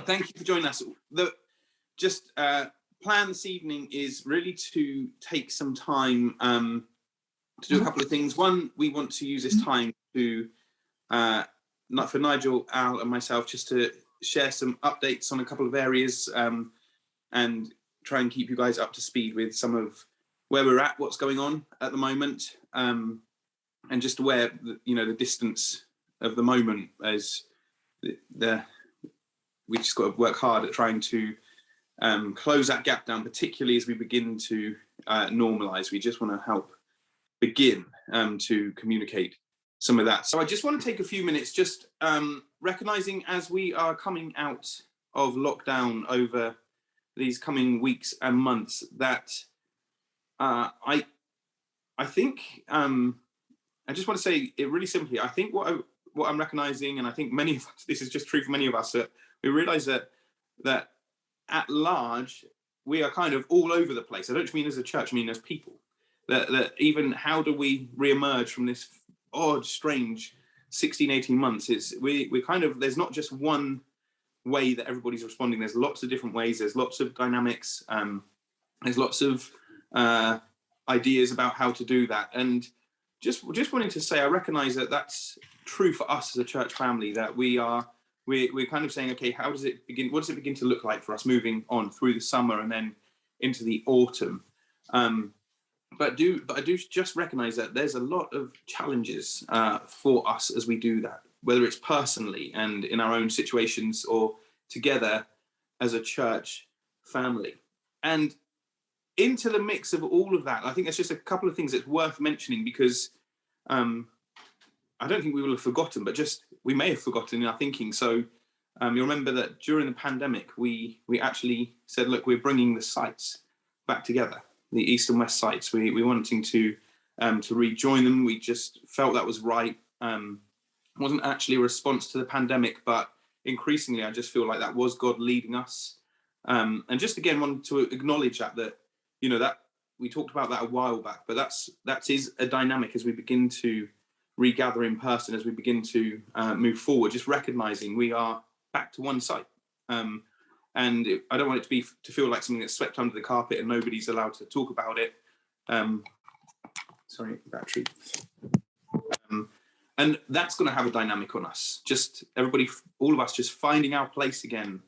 Thank you for joining us. The plan this evening is really to take some time to do a couple of things. One, we want to use this time to, not for Nigel, Al, and myself, just to share some updates on a couple of areas and try and keep you guys up to speed with some of where we're at, what's going on at the moment, and just aware, the distance of the moment as we just got to work hard at trying to close that gap down, particularly as we begin to normalise. We just want to help begin to communicate some of that. So I just want to take a few minutes just recognising as we are coming out of lockdown over these coming weeks and months that I think, I just want to say it really simply, I think what I'm recognising, and I think many of us, this is just true for many of us, that we realise that at large, we are kind of all over the place. I don't mean as a church, I mean as people. That even how do we re-emerge from this odd, strange 16, 18 months? We're kind of, there's not just one way that everybody's responding. There's lots of different ways. There's lots of dynamics. There's lots of ideas about how to do that. And just wanting to say, I recognise that that's true for us as a church family, that we're kind of saying, okay, how does it begin? What does it begin to look like for us moving on through the summer and then into the autumn? But I do just recognise that there's a lot of challenges for us as we do that, whether it's personally and in our own situations or together as a church family. And into the mix of all of that, I think there's just a couple of things that's worth mentioning, because I don't think we will have forgotten, but just we may have forgotten in our thinking. So you'll remember that during the pandemic, we actually said, look, we're bringing the sites back together, the East and West sites. We're wanting to rejoin them. We just felt that was right. It wasn't actually a response to the pandemic, but increasingly, I just feel like that was God leading us. And just again, wanted to acknowledge that we talked about that a while back, but that is a dynamic as we begin to regather in person, as we begin to move forward, just recognising we are back to one site. And I don't want it to feel like something that's swept under the carpet and nobody's allowed to talk about it. Sorry, battery. And that's going to have a dynamic on us. Just everybody, all of us, just finding our place again.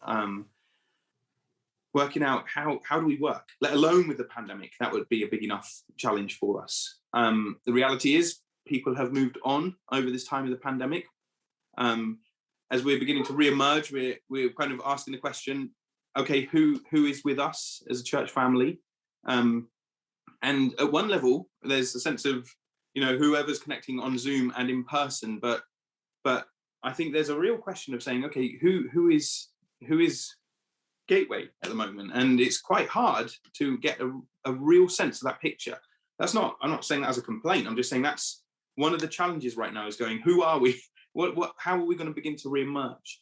Working out how do we work, let alone with the pandemic. That would be a big enough challenge for us. The reality is people have moved on over this time of the pandemic. As we're beginning to re-emerge, we're kind of asking the question, okay, who is with us as a church family? And at one level, there's a sense of, whoever's connecting on Zoom and in person, but I think there's a real question of saying, okay, who is Gateway at the moment? And it's quite hard to get a real sense of that picture. I'm not saying that as a complaint. I'm just saying that's one of the challenges right now, is going, who are we? How are we going to begin to re-emerge?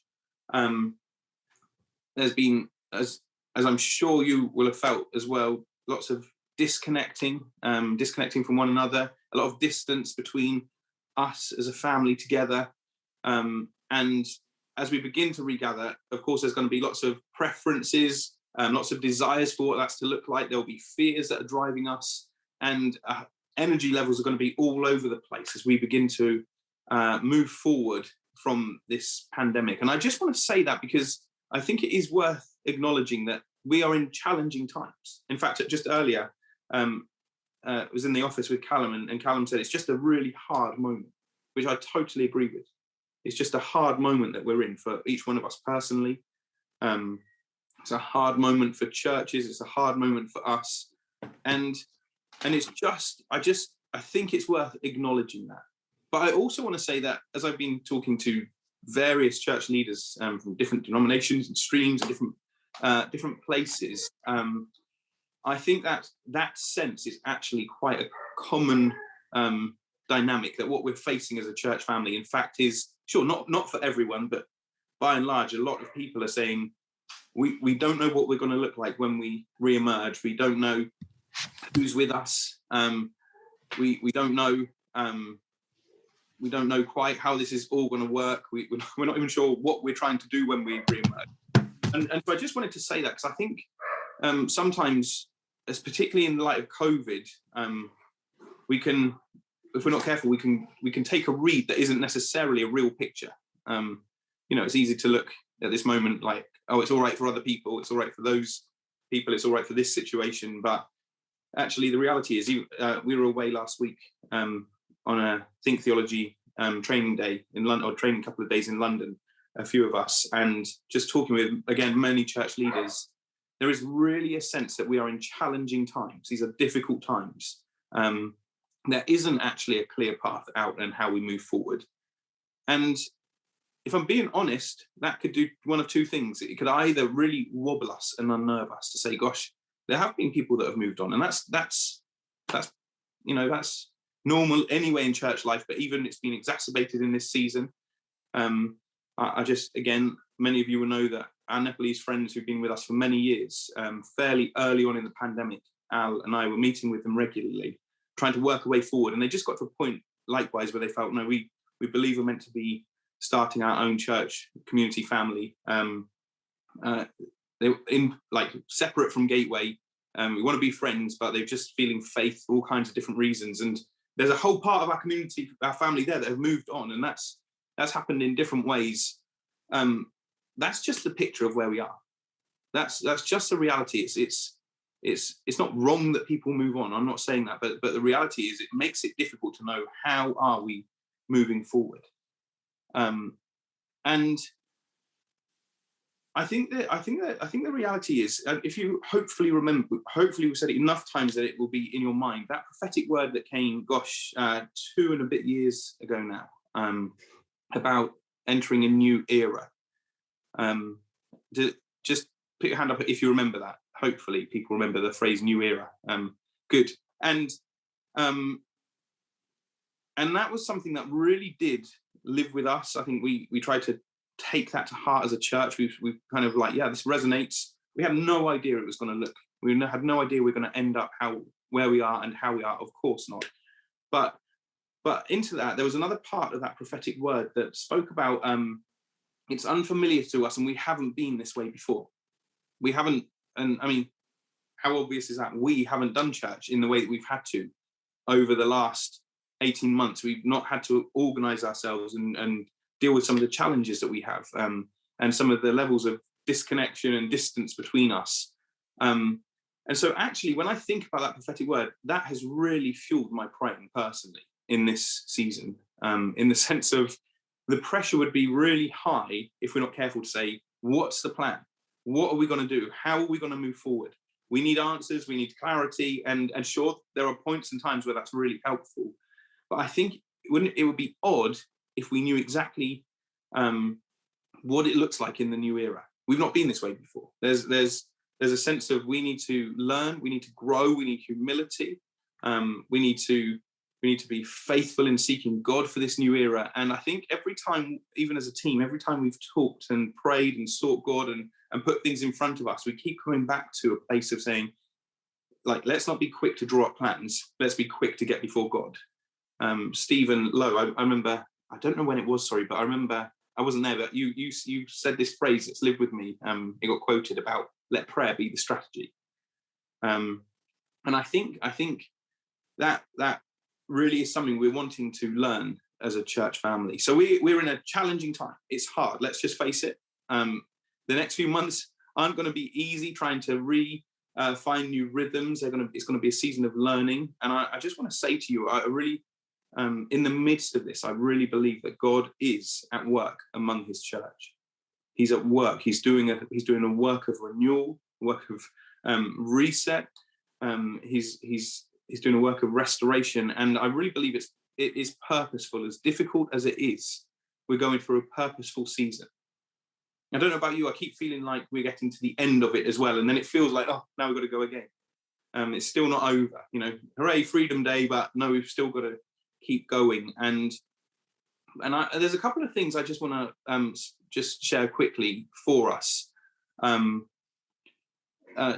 There's been, as I'm sure you will have felt as well, lots of disconnecting from one another, a lot of distance between us as a family together. And as we begin to regather, of course, there's going to be lots of preferences, lots of desires for what that's to look like. There'll be fears that are driving us, and energy levels are going to be all over the place as we begin to move forward from this pandemic. And I just want to say that because I think it is worth acknowledging that we are in challenging times. In fact, just earlier, I was in the office with Callum, and Callum said it's just a really hard moment, which I totally agree with. It's just a hard moment that we're in for each one of us personally. It's a hard moment for churches. It's a hard moment for us. And it's just, I think it's worth acknowledging that. But I also want to say that as I've been talking to various church leaders from different denominations and streams and different places, I think that sense is actually quite a common dynamic, that what we're facing as a church family, in fact, is, sure, not for everyone, but by and large, a lot of people are saying, we don't know what we're going to look like when we re-emerge. We don't know who's with us. We don't know. We don't know quite how this is all going to work. We're not even sure what we're trying to do when we re-emerge. And so I just wanted to say that, because I think sometimes, as particularly in the light of COVID, we can, if we're not careful, we can take a read that isn't necessarily a real picture. It's easy to look at this moment like, oh, it's all right for other people, it's all right for those people, it's all right for this situation. But actually, the reality is, we were away last week on a Think Theology training day in London, or training couple of days in London, a few of us, and just talking with, again, many church leaders. There is really a sense that we are in challenging times. These are difficult times. There isn't actually a clear path out and how we move forward. And if I'm being honest, that could do one of two things. It could either really wobble us and unnerve us to say, gosh, there have been people that have moved on. And that's normal anyway in church life, but even it's been exacerbated in this season. I just, again, many of you will know that our Nepalese friends who've been with us for many years, fairly early on in the pandemic, Al and I were meeting with them regularly, trying to work a way forward. And they just got to a point, likewise, where they felt, no, we believe we're meant to be starting our own church, community, family. They were in, like, separate from Gateway. We want to be friends, but they're just feeling faith for all kinds of different reasons. And there's a whole part of our community, our family there, that have moved on, and that's happened in different ways. That's just the picture of where we are. That's just the reality. It's not wrong that people move on. I'm not saying that, but the reality is, it makes it difficult to know how are we moving forward. And I think the reality is, if you hopefully we've said it enough times that it will be in your mind, that prophetic word that came, 2 and a bit years ago now, about entering a new era. Just put your hand up if you remember that. Hopefully people remember the phrase new era. Good. And that was something that really did live with us. I think we tried to take that to heart as a church. We've kind of like, yeah, this resonates. We had no idea it was going to look. We had no idea we're going to end up where we are and how we are. Of course not. But into that, there was another part of that prophetic word that spoke about, it's unfamiliar to us, and we haven't been this way before. We haven't, and I mean, how obvious is that? We haven't done church in the way that we've had to over the last 18 months. We've not had to organize ourselves and deal with some of the challenges that we have, and some of the levels of disconnection and distance between us. And so actually, when I think about that prophetic word, that has really fueled my praying personally in this season, in the sense of the pressure would be really high if we're not careful to say, what's the plan? What are we going to do? How are we going to move forward? We need answers, we need clarity, and sure, there are points and times where that's really helpful. But I think it would be odd if we knew exactly what it looks like in the new era. We've not been this way before. There's a sense of, we need to learn, we need to grow, we need humility, we need to be faithful in seeking God for this new era. And I think every time, even as a team, every time we've talked and prayed and sought God and put things in front of us, we keep coming back to a place of saying, like, let's not be quick to draw up plans. Let's be quick to get before God. Stephen Lowe, I remember, I don't know when it was, sorry, but I remember, I wasn't there, but you said this phrase that's lived with me. It got quoted about, let prayer be the strategy. And I think that really is something we're wanting to learn as a church family. So we're in a challenging time. It's hard. Let's just face it. The next few months aren't going to be easy, trying to find new rhythms. It's going to be a season of learning. And I just want to say to you, I really, in the midst of this, I really believe that God is at work among his church. He's at work. He's doing a work of renewal, work of reset. He's doing a work of restoration. And I really believe it is purposeful. As difficult as it is, we're going through a purposeful season. I don't know about you, I keep feeling like we're getting to the end of it as well. And then it feels like, oh, now we've got to go again. It's still not over, hooray, Freedom Day, but no, we've still got to keep going. And there's a couple of things I just want to just share quickly for us.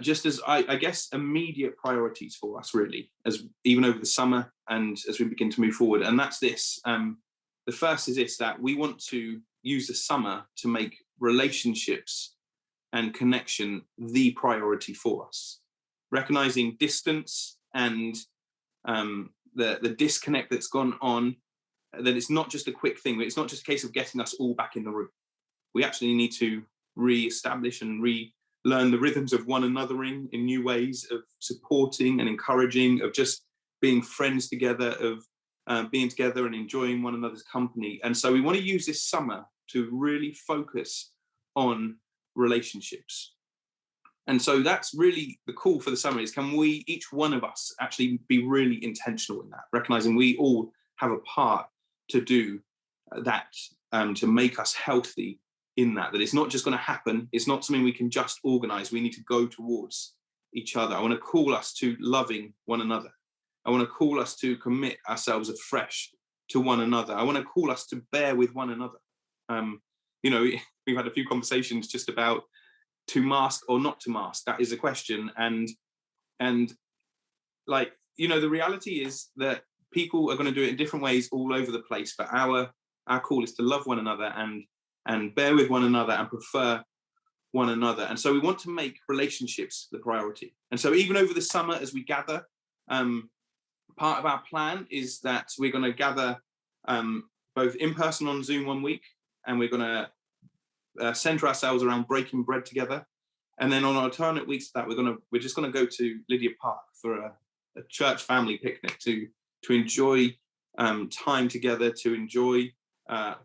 Just as I guess immediate priorities for us, really, as even over the summer and as we begin to move forward. And that's this. The first is this, that we want to use the summer to make relationships and connection the priority for us. Recognizing distance and the disconnect that's gone on, that it's not just a quick thing. It's not just a case of getting us all back in the room. We actually need to re-establish and relearn the rhythms of one another in new ways of supporting and encouraging, of just being friends together, of being together and enjoying one another's company. And so we want to use this summer to really focus on relationships. And so that's really the call for the summer, is can we, each one of us, actually be really intentional in that, recognizing we all have a part to do that, to make us healthy in that it's not just going to happen. It's not something we can just organize. We need to go towards each other. I want to call us to loving one another. I want to call us to commit ourselves afresh to one another. I want to call us to bear with one another. We've had a few conversations just about to mask or not to mask. That is a question. And the reality is that people are going to do it in different ways all over the place. But our call is to love one another and bear with one another and prefer one another. And so we want to make relationships the priority. And so even over the summer, as we gather, part of our plan is that we're going to gather both in person on Zoom one week, and we're going to center ourselves around breaking bread together. And then on alternate weeks to that, we're just going to go to Lydia Park for a church family picnic to enjoy time together, to enjoy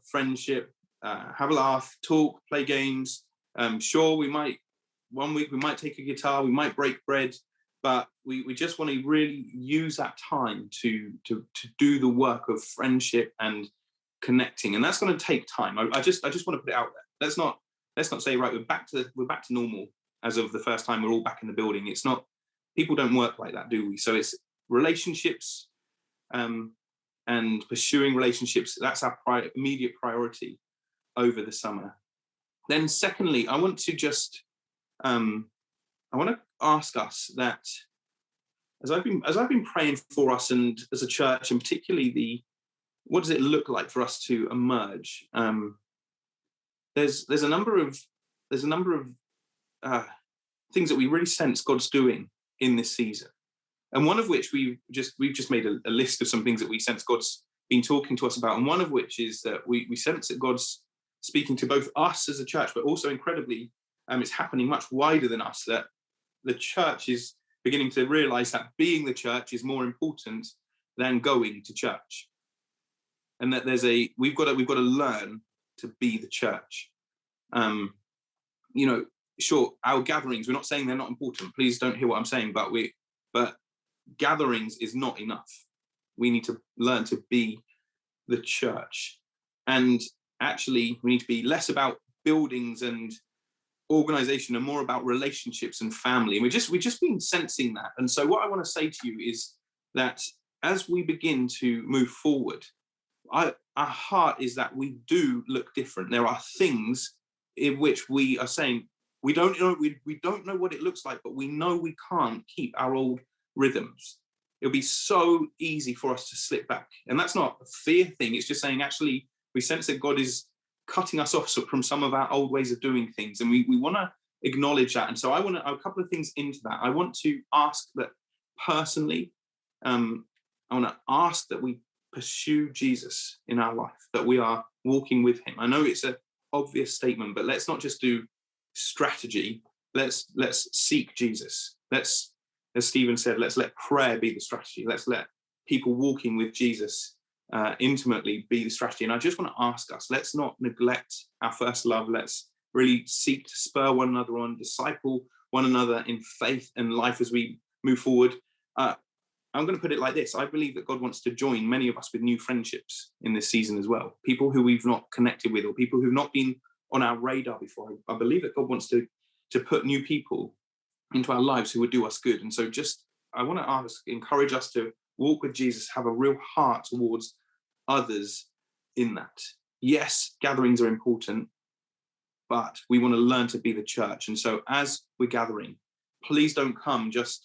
friendship, have a laugh, talk, play games. Sure, one week we might take a guitar, we might break bread, but we just want to really use that time to do the work of friendship and connecting, and that's going to take time. I just want to put it out there. Let's not say, right, we're back to normal as of the first time we're all back in the building. It's not. People don't work like that, do we? So it's relationships and pursuing relationships. That's our immediate priority over the summer. Then secondly, I want to ask us that as I've been praying for us and as a church, and particularly what does it look like for us to emerge? There's a number of things that we really sense God's doing in this season, and one of which we've just made a list of some things that we sense God's been talking to us about, and one of which is that we sense that God's speaking to both us as a church, but also incredibly, it's happening much wider than us, that the church is beginning to realize that being the church is more important than going to church, and that we've got to learn to be the church. Sure, our gatherings, we're not saying they're not important. Please don't hear what I'm saying, but gatherings is not enough. We need to learn to be the church, and actually we need to be less about buildings and organization and more about relationships and family. And we've just been sensing that. And so what I want to say to you is that as we begin to move forward, our heart is that we do look different. There are things in which we are saying we don't know what it looks like, but we know we can't keep our old rhythms. It'll be so easy for us to slip back. And that's not a fear thing. It's just saying, actually, we sense that God is cutting us off from some of our old ways of doing things. And we want to acknowledge that. And so I want to a couple of things into that. I want to ask that personally, I want to ask that we pursue Jesus in our life, that we are walking with him. I know it's an obvious statement, but let's not just do strategy. Let's seek Jesus. Let's, as Stephen said, let's let prayer be the strategy. Let's let people walking with Jesus intimately be the strategy. And I just want to ask us, let's not neglect our first love. Let's really seek to spur one another on, disciple one another in faith and life as we move forward. I'm going to put it like this. I believe that God wants to join many of us with new friendships in this season as well. People who we've not connected with, or people who've not been on our radar before. I believe that God wants to put new people into our lives who would do us good. And so I want to encourage us to walk with Jesus, have a real heart towards others in that. Yes, gatherings are important, but we want to learn to be the church. And so as we're gathering, please don't come just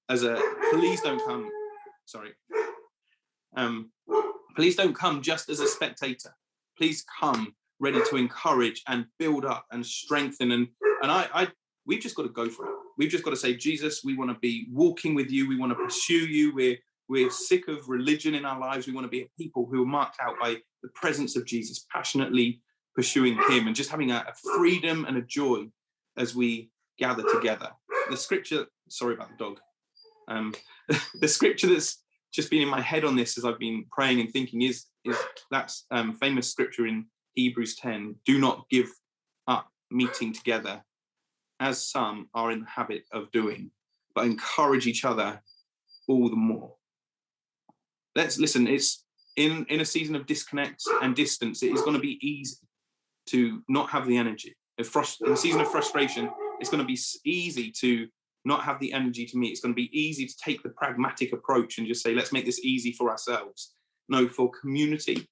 as a, please don't come, sorry. Please don't come just as a spectator. Please come ready to encourage and build up and strengthen and we've just got to go for it. We've just got to say, Jesus, we want to be walking with you. We want to pursue you. We're sick of religion in our lives. We want to be a people who are marked out by the presence of Jesus, passionately pursuing him and just having a freedom and a joy as we gather together. The scripture, sorry about the dog. The scripture that's just been in my head on this as I've been praying and thinking is that famous scripture in Hebrews 10, do not give up meeting together as some are in the habit of doing, but encourage each other all the more. Let's listen, it's in a season of disconnect and distance, it is going to be easy to not have the energy. In a season of frustration, it's going to be easy to not have the energy to meet. It's going to be easy to take the pragmatic approach and just say, let's make this easy for ourselves. No, for community,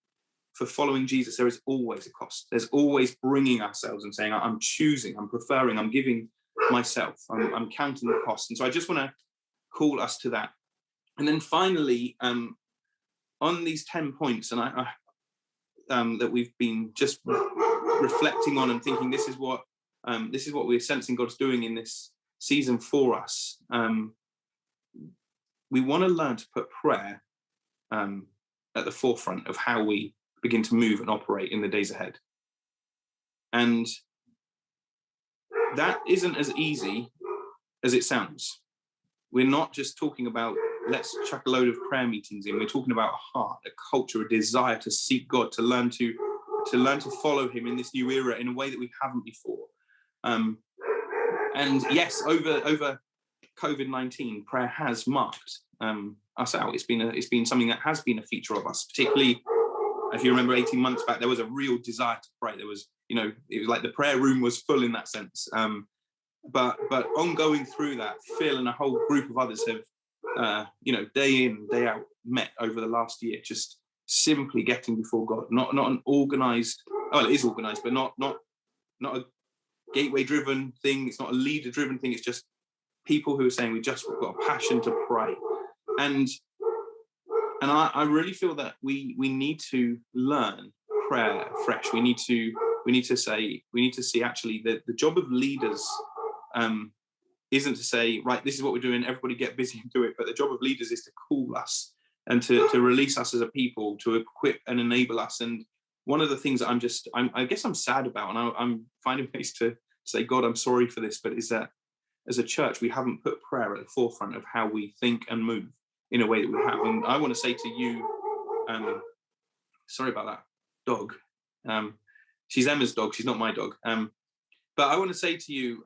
for following Jesus, there is always a cost. There's always bringing ourselves and saying, I'm choosing, I'm preferring, I'm giving myself, I'm counting the cost. And so I just want to call us to that. And then finally, on these 10 points, and that we've been just reflecting on and thinking, this is what we're sensing God's doing in this season for us. We want to learn to put prayer at the forefront of how we begin to move and operate in the days ahead. And that isn't as easy as it sounds. We're not just talking about let's chuck a load of prayer meetings in. We're talking about a heart, a culture, a desire to seek God, to learn to follow him in this new era in a way that we haven't before. And yes, over COVID-19, prayer has marked us out. It's been something that has been a feature of us, particularly if you remember 18 months back, there was a real desire to pray. There was, it was like the prayer room was full in that sense. But ongoing through that, Phil and a whole group of others have, day in, day out, met over the last year, just simply getting before God. Not an organised, well, it is organised, but not a gateway-driven thing. It's not a leader-driven thing. It's just people who are saying, we've got a passion to pray. And I really feel that we need to learn prayer afresh. We need to see actually that the job of leaders isn't to say, right, this is what we're doing, everybody get busy and do it. But the job of leaders is to call us and to release us as a people, to equip and enable us. And one of the things that I guess I'm sad about, and I'm finding ways to say, God, I'm sorry for this, but is that as a church, we haven't put prayer at the forefront of how we think and move in a way that we have. And I want to say to you, sorry about that dog. She's Emma's dog. She's not my dog. But I want to say to you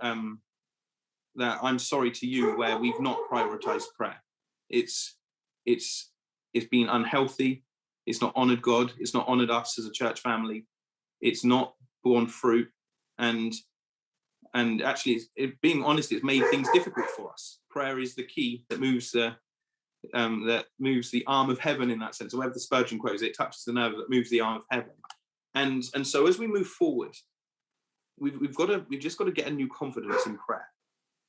that I'm sorry to you where we've not prioritized prayer. It's been unhealthy. It's not honored God. It's not honored us as a church family. It's not borne fruit. And actually, being honest, it's made things difficult for us. Prayer is the key that moves the arm of heaven in that sense. Wherever the Spurgeon quote is, it touches the nerve that moves the arm of heaven. And so as we move forward, we've just got to get a new confidence in prayer.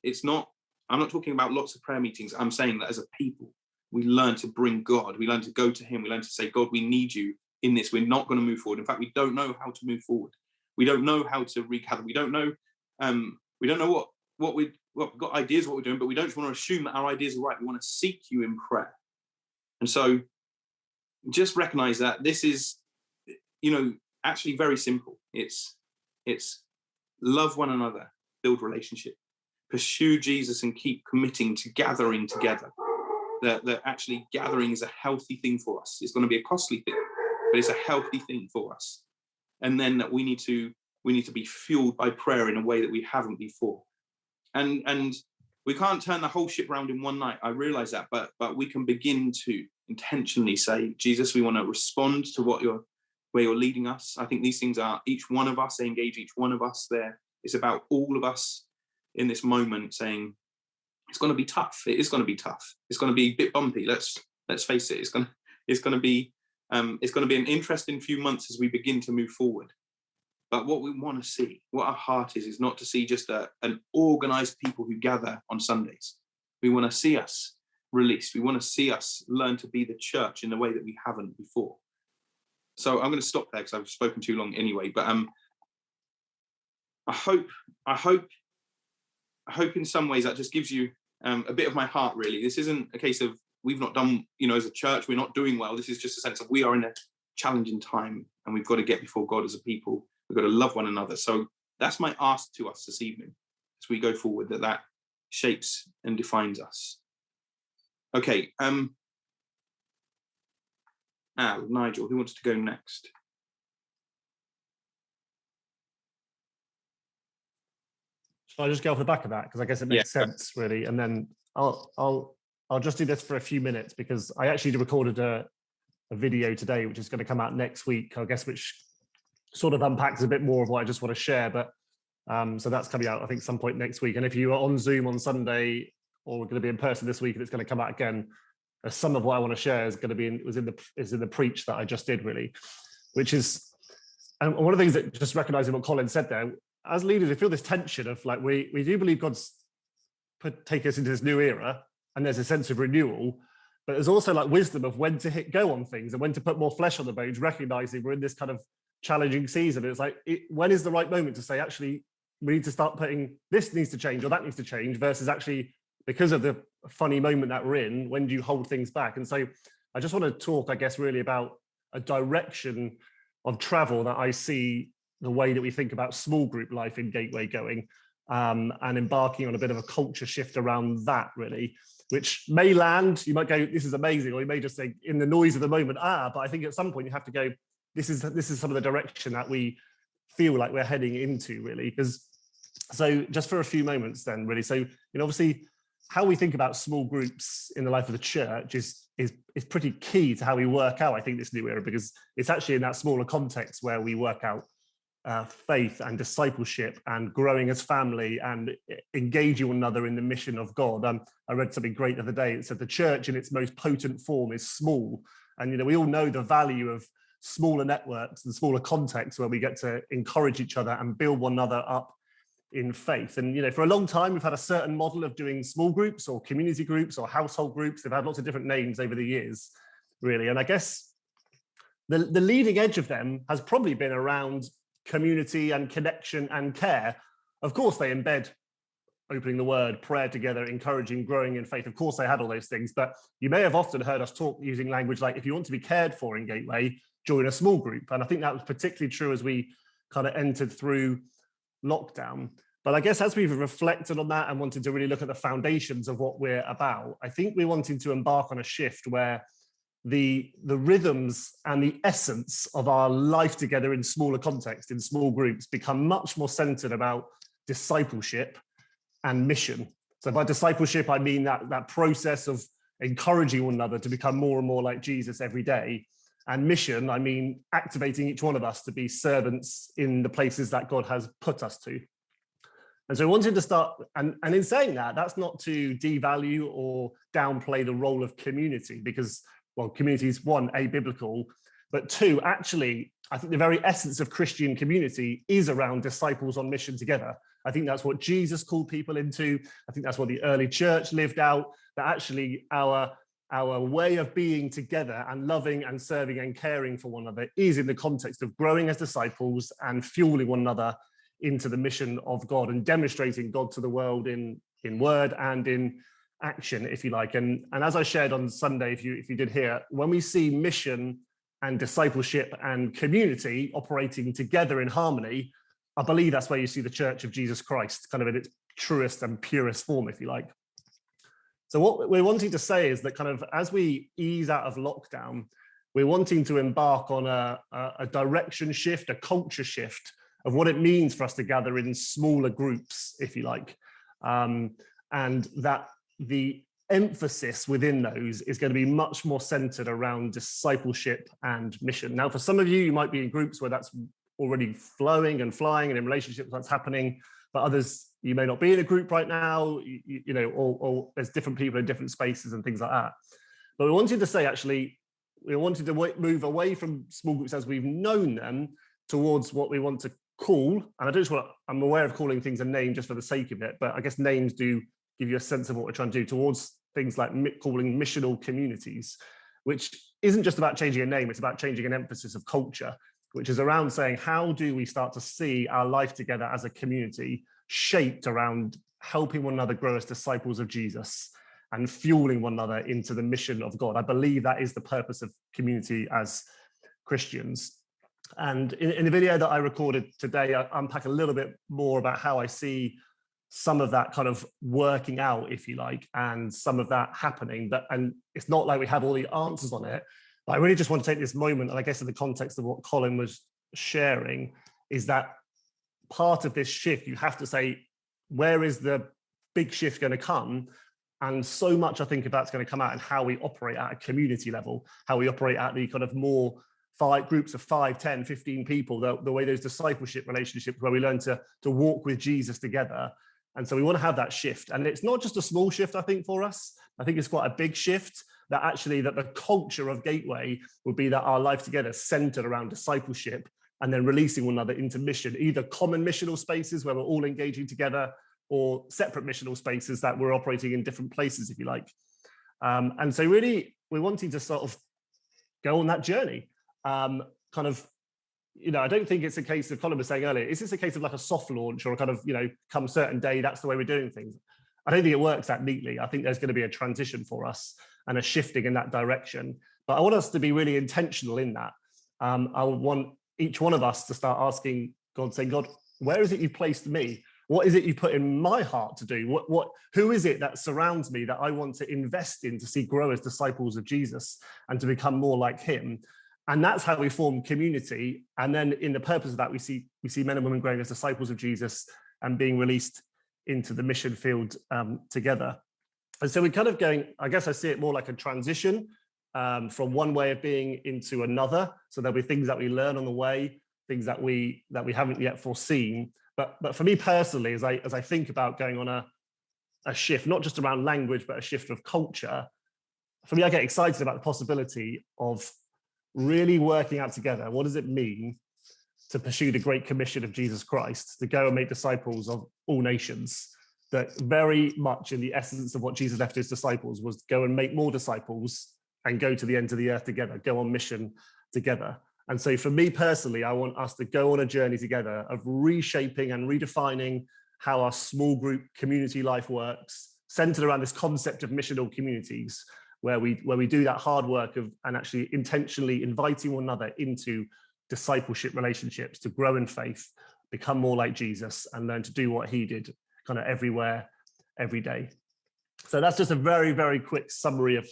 I'm not talking about lots of prayer meetings. I'm saying that as a people, we learn to bring God. We learn to go to him. We learn to say, God, we need you in this. We're not going to move forward. In fact, we don't know how to move forward. We don't know how to regather. We don't know what we've got ideas of what we're doing, but we don't just want to assume that our ideas are right. We want to seek you in prayer. And so just recognize that this is, actually very simple. It's love one another, build relationship, pursue Jesus and keep committing to gathering together. That actually gathering is a healthy thing for us. It's going to be a costly thing, but it's a healthy thing for us. And then that we need to be fueled by prayer in a way that we haven't before. And we can't turn the whole ship around in one night. I realize that, but we can begin to intentionally say, Jesus, we want to respond to where you're leading us. I think these things are each one of us. They engage each one of us there. It's about all of us in this moment saying, it's going to be tough. It is going to be tough. It's going to be a bit bumpy. Let's face it. It's going to be an interesting few months as we begin to move forward. But what we want to see, what our heart is not to see just an organized people who gather on Sundays. We want to see us released. We want to see us learn to be the church in the way that we haven't before. So I'm going to stop there because I've spoken too long anyway. But I hope hope in some ways that just gives you a bit of my heart, really. This isn't a case of we've not done, as a church, we're not doing well. This is just a sense of we are in a challenging time and we've got to get before God as a people. We've got to love one another. So that's my ask to us this evening as we go forward, that shapes and defines us. Okay. Nigel, who wants to go next? Shall I just go off the back of that? Because I guess it makes sense, really. And then I'll just do this for a few minutes, because I actually recorded a video today, which is going to come out next week, I guess, which sort of unpacks a bit more of what I just want to share. But so that's coming out, I think, some point next week. And if you are on Zoom on Sunday, or we're going to be in person this week, and it's going to come out again, some of what I want to share is going to be in the preach that I just did, really, which is, and one of the things that, just recognizing what Colin said there, as leaders, we feel this tension of like, we do believe God's take us into this new era, and there's a sense of renewal, but there's also like wisdom of when to hit go on things and when to put more flesh on the bones, recognizing we're in this kind of challenging season. It's like, when is the right moment to say, actually, we need to start putting, this needs to change or that needs to change, versus actually, because of the funny moment that we're in, when do you hold things back? And so I just want to talk, I guess, really about a direction of travel that I see the way that we think about small group life in Gateway going, and embarking on a bit of a culture shift around that, really, which may land, you might go, this is amazing, or you may just say in the noise of the moment, but I think at some point you have to go, this is some of the direction that we feel like we're heading into, really. Because, so just for a few moments then, really, so, obviously, how we think about small groups in the life of the church is pretty key to how we work out, I think, this new era, because it's actually in that smaller context where we work out faith and discipleship and growing as family and engaging one another in the mission of God. I read something great the other day. It said the church in its most potent form is small. And, we all know the value of smaller networks and smaller contexts where we get to encourage each other and build one another up in faith. And, for a long time, we've had a certain model of doing small groups or community groups or household groups. They've had lots of different names over the years, really. And I guess the leading edge of them has probably been around community and connection and care. Of course, they embed opening the word, prayer together, encouraging, growing in faith. Of course, they had all those things, but you may have often heard us talk using language like, if you want to be cared for in Gateway, join a small group. And I think that was particularly true as we kind of entered through lockdown. But I guess as we've reflected on that and wanted to really look at the foundations of what we're about, I think we're wanting to embark on a shift where the rhythms and the essence of our life together in smaller context, in small groups, become much more centered about discipleship and mission. So by discipleship, I mean that process of encouraging one another to become more and more like Jesus every day. And mission, I mean activating each one of us to be servants in the places that God has put us to. And so I wanted to start, and in saying that, that's not to devalue or downplay the role of community, because, well, community is, one, abiblical, but two, actually, I think the very essence of Christian community is around disciples on mission together. I think that's what Jesus called people into. I think that's what the early church lived out, that actually our way of being together and loving and serving and caring for one another is in the context of growing as disciples and fueling one another into the mission of God and demonstrating God to the world in word and in action, if you like. And as I shared on Sunday, if you did hear, when we see mission and discipleship and community operating together in harmony, I believe that's where you see the Church of Jesus Christ kind of in its truest and purest form, if you like. So what we're wanting to say is that kind of as we ease out of lockdown, we're wanting to embark on a direction shift, a culture shift of what it means for us to gather in smaller groups, if you like, and that the emphasis within those is going to be much more centered around discipleship and mission. Now, for some of you, you might be in groups where that's already flowing and flying and in relationships that's happening, but others, you may not be in a group right now, or there's different people in different spaces and things like that. But we wanted to say, actually, we wanted to move away from small groups as we've known them towards what we want to call, and I'm aware of calling things a name just for the sake of it, but I guess names do give you a sense of what we're trying to do, towards things like calling missional communities, which isn't just about changing a name, it's about changing an emphasis of culture, which is around saying, how do we start to see our life together as a community shaped around helping one another grow as disciples of Jesus and fueling one another into the mission of God. I believe that is the purpose of community as Christians. And in the video that I recorded today, I unpack a little bit more about how I see some of that kind of working out, if you like, and some of that happening. And it's not like we have all the answers on it, but I really just want to take this moment, and I guess in the context of what Colin was sharing, is that part of this shift, you have to say, where is the big shift going to come? And so much I think about it's going to come out in how we operate at a community level, how we operate at the kind of more groups of 5, 10, 15 people, the way those discipleship relationships where we learn to walk with Jesus together. And so we want to have that shift. And it's not just a small shift, I think, for us. I think it's quite a big shift that actually that the culture of Gateway would be that our life together centered around discipleship and then releasing one another into mission, either common missional spaces where we're all engaging together or separate missional spaces that we're operating in different places, if you like. And so really, we're wanting to sort of go on that journey. Kind of, you know, I don't think it's a case of, Colin was saying earlier, is this a case of like a soft launch or a kind of, you know, come certain day, that's the way we're doing things? I don't think it works that neatly. I think there's going to be a transition for us and a shifting in that direction. But I want us to be really intentional in that. I want each one of us to start asking God, saying, God, where is it you've placed me? What is it you put in my heart to do? Who is it that surrounds me that I want to invest in to see grow as disciples of Jesus and to become more like him? And that's how we form community. And then in the purpose of that, we see men and women growing as disciples of Jesus and being released into the mission field together. And so we're kind of going, I guess I see it more like a transition from one way of being into another. So there'll be things that we learn on the way, things that we haven't yet foreseen. But for me personally, as I think about going on a shift, not just around language, but a shift of culture, for me, I get excited about the possibility of really working out together. What does it mean to pursue the Great Commission of Jesus Christ, to go and make disciples of all nations? That very much in the essence of what Jesus left his disciples was go and make more disciples and go to the ends of the earth together, go on mission together. And so for me personally, I want us to go on a journey together of reshaping and redefining how our small group community life works, centered around this concept of missional communities, where we do that hard work of and actually intentionally inviting one another into discipleship relationships to grow in faith, become more like Jesus, and learn to do what he did kind of everywhere, every day. So that's just a very, very quick summary of,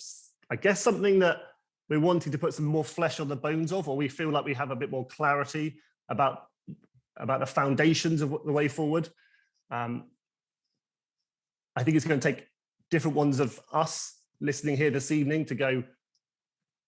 I guess, something that we're wanting to put some more flesh on the bones of, or we feel like we have a bit more clarity about the foundations of the way forward. I think it's going to take different ones of us listening here this evening to go,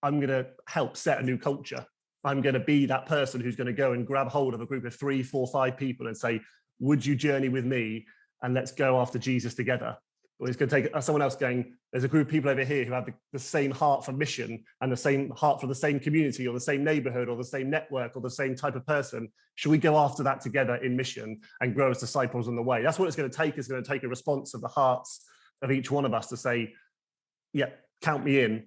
I'm going to help set a new culture. I'm going to be that person who's going to go and grab hold of a group of 3, 4, 5 people and say, would you journey with me and let's go after Jesus together? Or it's going to take someone else going, there's a group of people over here who have the same heart for mission and the same heart for the same community or the same neighborhood or the same network or the same type of person. Should we go after that together in mission and grow as disciples on the way? That's what it's going to take. It's going to take a response of the hearts of each one of us to say, yeah, count me in.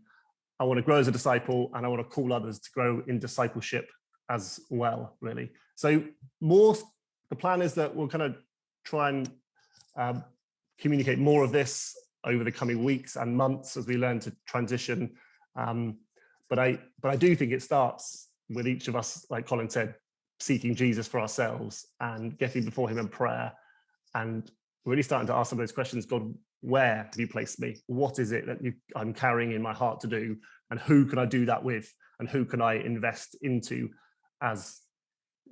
I want to grow as a disciple and I want to call others to grow in discipleship as well, really. So the plan is that we'll kind of try and communicate more of this over the coming weeks and months as we learn to transition. But I do think it starts with each of us, like Colin said, seeking Jesus for ourselves and getting before him in prayer and really starting to ask some of those questions. God, where have you placed me? What is it that I'm carrying in my heart to do? And who can I do that with? And who can I invest into as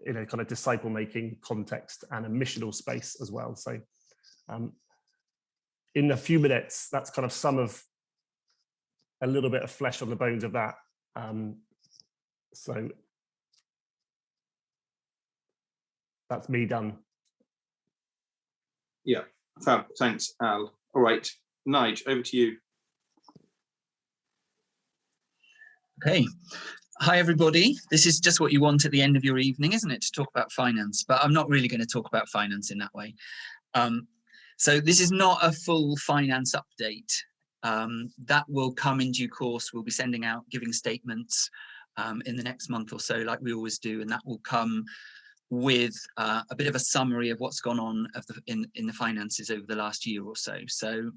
in a kind of disciple-making context and a missional space as well? So in a few minutes, that's kind of some of a little bit of flesh on the bones of that. So that's me done. Yeah, fab. Thanks, Al. All right, Nige, over to you. Okay. Hi, everybody. This is just what you want at the end of your evening, isn't it? To talk about finance, but I'm not really going to talk about finance in that way. So this is not a full finance update. That will come in due course. We'll be sending out giving statements in the next month or so, like we always do, and that will come with a bit of a summary of what's gone on in the finances over the last year or so. So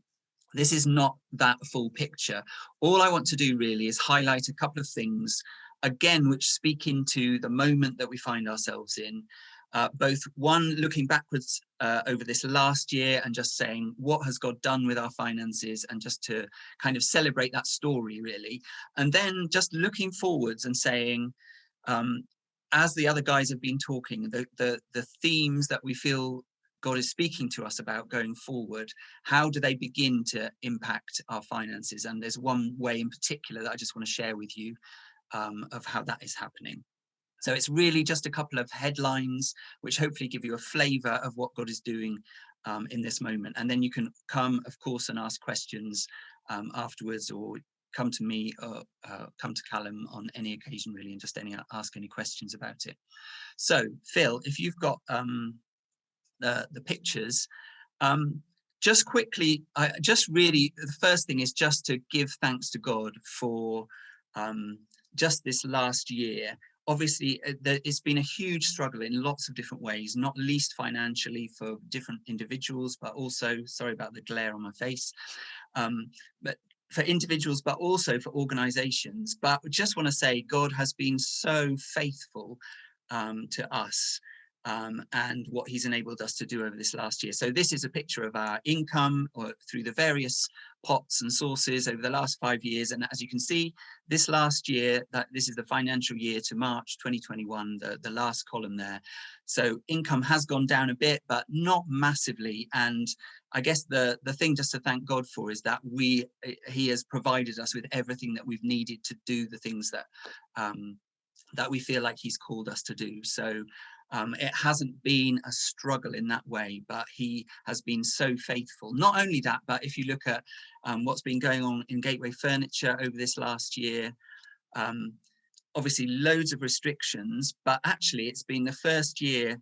this is not that full picture. All I want to do really is highlight a couple of things, again, which speak into the moment that we find ourselves in. Both one, looking backwards over this last year and just saying, what has God done with our finances, and just to kind of celebrate that story really. And then just looking forwards and saying, as the other guys have been talking, the themes that we feel God is speaking to us about going forward, how do they begin to impact our finances? And there's one way in particular that I just want to share with you of how that is happening. So it's really just a couple of headlines, which hopefully give you a flavour of what God is doing in this moment. And then you can come, of course, and ask questions afterwards, or come to me or come to Callum on any occasion really, and just ask any questions about it. So Phil, if you've got the pictures, just quickly, the first thing is just to give thanks to God for just this last year. Obviously, it's been a huge struggle in lots of different ways, not least financially for different individuals, but also, sorry about the glare on my face, but for individuals, but also for organizations. But I just want to say God has been so faithful to us and what he's enabled us to do over this last year. So this is a picture of our income through the various pots and sources over the last 5 years. And as you can see, this last year, this is the financial year to March 2021, the last column there. So income has gone down a bit, but not massively. And I guess the thing just to thank God for is that he has provided us with everything that we've needed to do the things that we feel like he's called us to do. So it hasn't been a struggle in that way, but he has been so faithful. Not only that, but if you look at what's been going on in Gateway Furniture over this last year, obviously loads of restrictions, but actually it's been the first year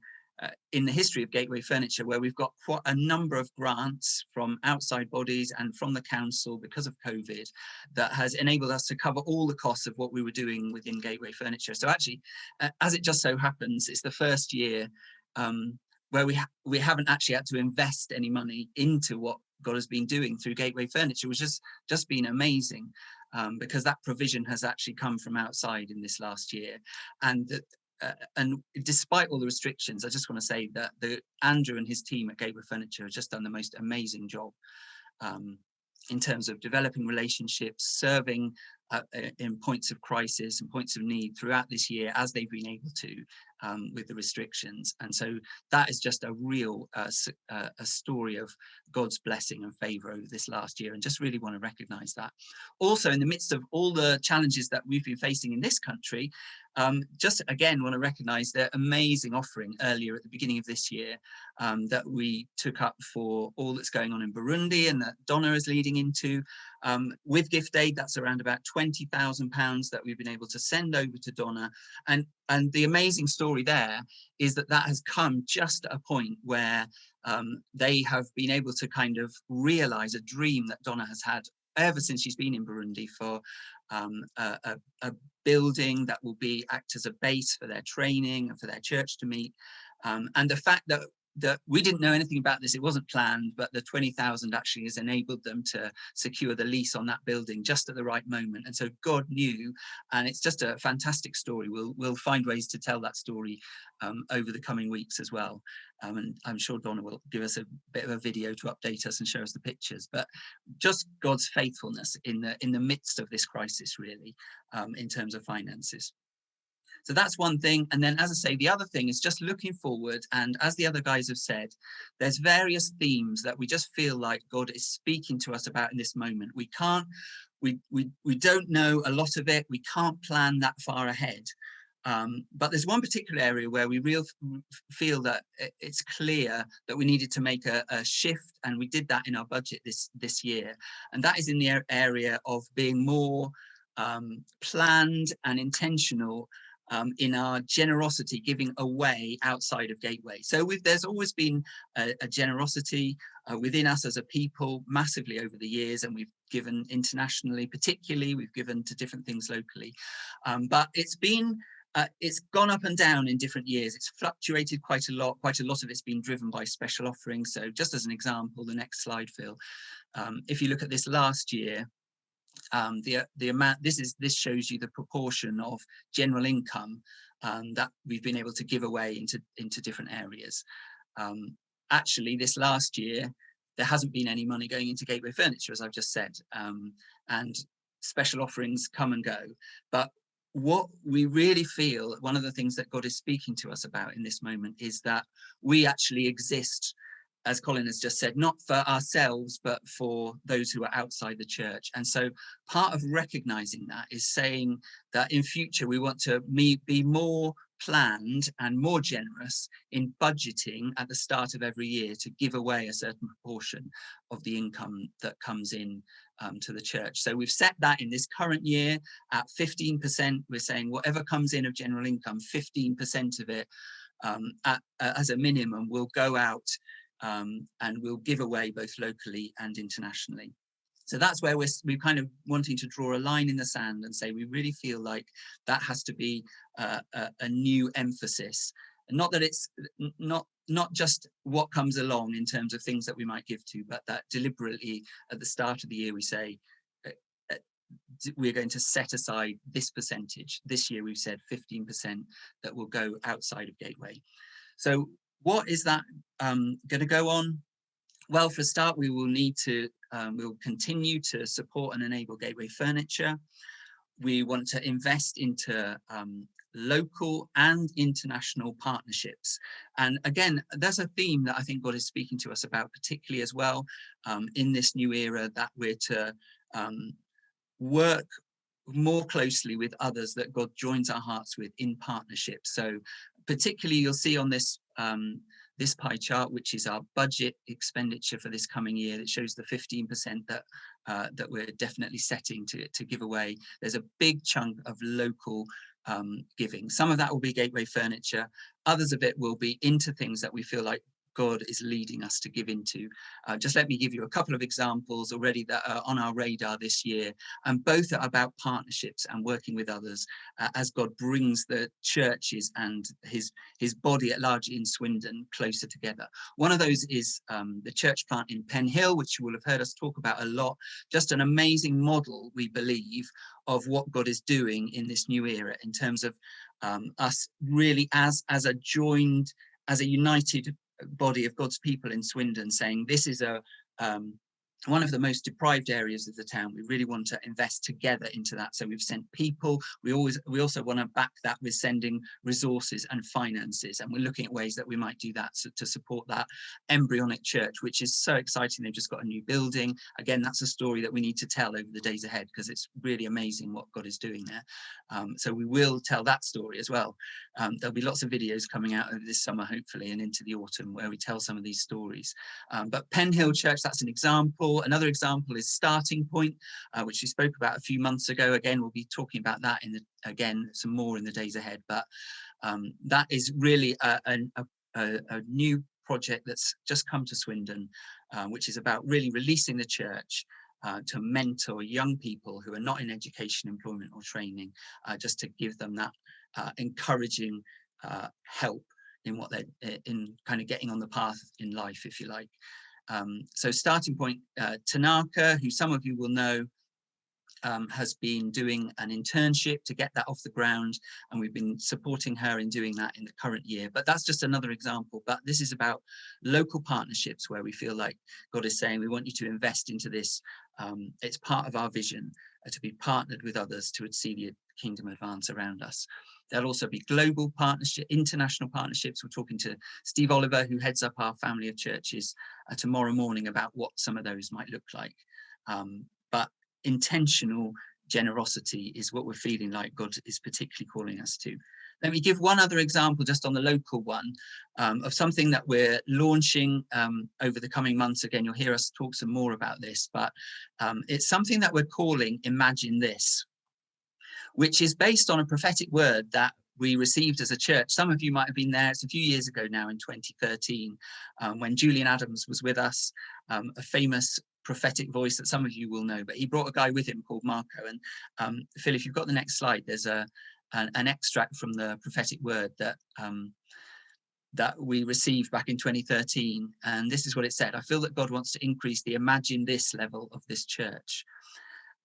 in the history of Gateway Furniture where we've got quite a number of grants from outside bodies and from the council because of COVID that has enabled us to cover all the costs of what we were doing within Gateway Furniture. So actually, as it just so happens, it's the first year where we haven't actually had to invest any money into what God has been doing through Gateway Furniture, which has just been amazing because that provision has actually come from outside in this last year. And despite all the restrictions, I just want to say that Andrew and his team at Gateway Furniture have just done the most amazing job in terms of developing relationships, serving in points of crisis and points of need throughout this year as they've been able to with the restrictions. And so that is just a real a story of God's blessing and favor over this last year, and just really want to recognize that. Also, in the midst of all the challenges that we've been facing in this country, just again want to recognize the amazing offering earlier at the beginning of this year that we took up for all that's going on in Burundi and that Donna is leading into. With Gift Aid, that's around about £20,000 that we've been able to send over to Donna. And the amazing story there is that has come just at a point where they have been able to kind of realize a dream that Donna has had ever since she's been in Burundi for a building that will act as a base for their training and for their church to meet. And the fact that we didn't know anything about this, it wasn't planned, but the 20,000 actually has enabled them to secure the lease on that building just at the right moment. And so God knew, and it's just a fantastic story. We'll find ways to tell that story over the coming weeks as well. And I'm sure Donna will give us a bit of a video to update us and show us the pictures, but just God's faithfulness in the midst of this crisis, really, in terms of finances. So that's one thing. And then, as I say, the other thing is just looking forward. And as the other guys have said, there's various themes that we just feel like God is speaking to us about in this moment. We don't know a lot of it. We can't plan that far ahead. But there's one particular area where we feel that it's clear that we needed to make a shift. And we did that in our budget this year. And that is in the area of being more planned and intentional in our generosity, giving away outside of Gateway. So there's always been a generosity within us as a people massively over the years, and we've given internationally, particularly, we've given to different things locally. But it's been it's gone up and down in different years. It's fluctuated quite a lot. Quite a lot of it's been driven by special offerings. So just as an example, the next slide, Phil, if you look at this last year, the amount, this shows you the proportion of general income that we've been able to give away into different areas. Actually, this last year, there hasn't been any money going into Gateway Furniture, as I've just said, and special offerings come and go. But what we really feel, one of the things that God is speaking to us about in this moment is that we actually exist, as Colin has just said, not for ourselves, but for those who are outside the church. And so part of recognizing that is saying that in future, we want to be more planned and more generous in budgeting at the start of every year to give away a certain proportion of the income that comes in to the church. So we've set that in this current year at 15%. We're saying whatever comes in of general income, 15% of it as a minimum will go out and we'll give away both locally and internationally. So that's where we're kind of wanting to draw a line in the sand and say we really feel like that has to be a new emphasis. And not that it's not just what comes along in terms of things that we might give to, but that deliberately at the start of the year we say we're going to set aside this percentage. This year we've said 15% that will go outside of Gateway. So what is that going to go on? Well, for a start, we will need to, we'll continue to support and enable Gateway Furniture. We want to invest into local and international partnerships. And again, there's a theme that I think God is speaking to us about, particularly as well in this new era, that we're to work more closely with others that God joins our hearts with in partnership. So particularly you'll see on this this pie chart, which is our budget expenditure for this coming year, that shows the 15% that that we're definitely setting to give away. There's a big chunk of local giving. Some of that will be Gateway Furniture. Others of it will be into things that we feel like God is leading us to give into. Just let me give you a couple of examples already that are on our radar this year, and both are about partnerships and working with others as God brings the churches and his body at large in Swindon closer together. One of those is the church plant in Penhill, which you will have heard us talk about a lot. Just an amazing model, we believe, of what God is doing in this new era in terms of us really as a joined, as a united body of God's people in Swindon, saying this is one of the most deprived areas of the town. We really want to invest together into that. So we've sent people. We also want to back that with sending resources and finances. And we're looking at ways that we might do that to support that embryonic church, which is so exciting. They've just got a new building. Again, that's a story that we need to tell over the days ahead, because it's really amazing what God is doing there. So we will tell that story as well. There'll be lots of videos coming out over this summer, hopefully, and into the autumn, where we tell some of these stories. But Penhill Church, that's an example. Another example is Starting Point, which we spoke about a few months ago. Again, we'll be talking about that again some more in the days ahead. But that is really a new project that's just come to Swindon, which is about really releasing the church to mentor young people who are not in education, employment or training, just to give them that encouraging help in what they're in kind of getting on the path in life, if you like. So Starting Point, Tanaka, who some of you will know, has been doing an internship to get that off the ground, and we've been supporting her in doing that in the current year. But that's just another example. But this is about local partnerships where we feel like God is saying, we want you to invest into this. It's part of our vision to be partnered with others to see the kingdom advance around us. There'll also be global partnership, international partnerships. We're talking to Steve Oliver, who heads up our family of churches, tomorrow morning about what some of those might look like. But intentional generosity is what we're feeling like God is particularly calling us to. Let me give one other example just on the local one of something that we're launching over the coming months. Again, you'll hear us talk some more about this, but it's something that we're calling Imagine This, which is based on a prophetic word that we received as a church. Some of you might have been there. It's a few years ago now, in 2013, when Julian Adams was with us, a famous prophetic voice that some of you will know, but he brought a guy with him called Marco. And Phil, if you've got the next slide, there's a an extract from the prophetic word that that we received back in 2013. And this is what it said: I feel that God wants to increase the imagine this level of this church.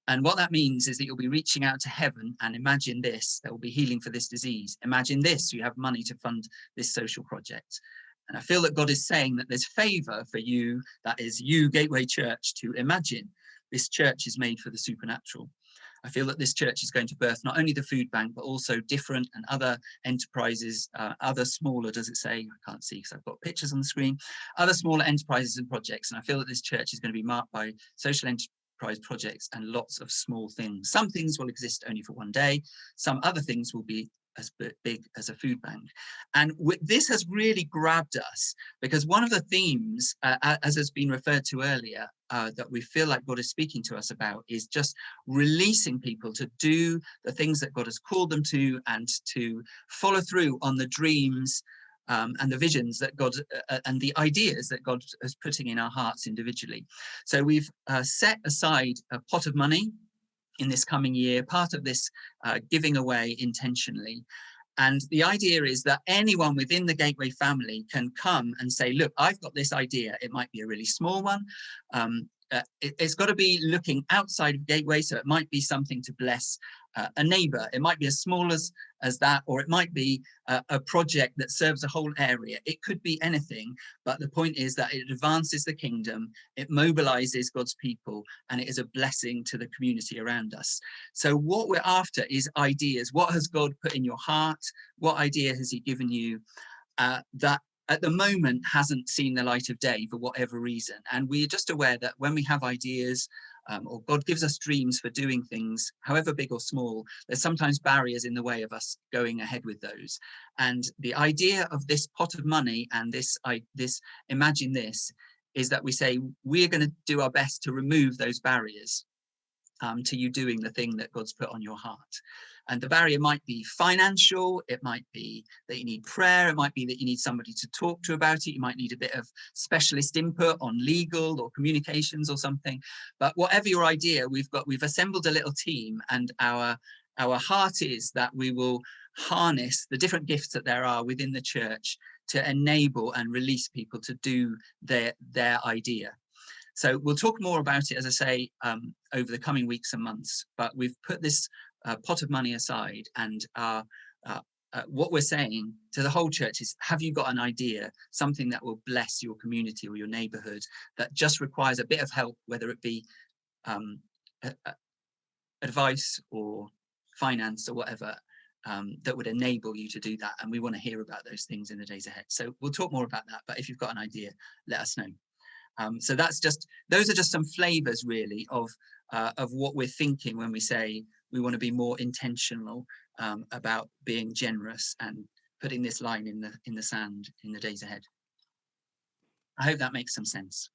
And what that means is that you'll be reaching out to heaven and imagine this, there will be healing for this disease. Imagine this, you have money to fund this social project. And I feel that God is saying that there's favor for you, that is you, Gateway Church, to imagine this church is made for the supernatural. I feel that this church is going to birth not only the food bank, but also different and other enterprises, other smaller, does it say? I can't see because I've got pictures on the screen, other smaller enterprises and projects. And I feel that this church is going to be marked by social enterprise projects and lots of small things. Some things will exist only for one day. Some other things will be as big as a food bank. And this has really grabbed us, because one of the themes, as has been referred to earlier, that we feel like God is speaking to us about is just releasing people to do the things that God has called them to, and to follow through on the dreams and the visions that God and the ideas that God is putting in our hearts individually. So we've set aside a pot of money in this coming year, part of this giving away intentionally. And the idea is that anyone within the Gateway family can come and say, look, I've got this idea. It might be a really small one. It's got to be looking outside of Gateway. So it might be something to bless a neighbor. It might be as small as that, or it might be a project that serves a whole area. It could be anything. But the point is that it advances the kingdom, it mobilizes God's people, and it is a blessing to the community around us. So what we're after is ideas. What has God put in your heart? What idea has he given you that at the moment hasn't seen the light of day for whatever reason? And we're just aware that when we have ideas, or God gives us dreams for doing things, however big or small, there's sometimes barriers in the way of us going ahead with those. And the idea of this pot of money and this imagine this is that we say we're going to do our best to remove those barriers to you doing the thing that God's put on your heart. And the barrier might be financial, it might be that you need prayer, it might be that you need somebody to talk to about it, you might need a bit of specialist input on legal or communications or something. But whatever your idea, we've assembled a little team, and our heart is that we will harness the different gifts that there are within the church to enable and release people to do their idea. So we'll talk more about it, as I say, over the coming weeks and months, but we've put this pot of money aside, and what we're saying to the whole church is, have you got an idea, something that will bless your community or your neighborhood, that just requires a bit of help, whether it be advice or finance or whatever, that would enable you to do that? And we want to hear about those things in the days ahead. So we'll talk more about that, but if you've got an idea, let us know. So those are just some flavors really of what we're thinking when we say we want to be more intentional about being generous and putting this line in the sand in the days ahead. I hope that makes some sense.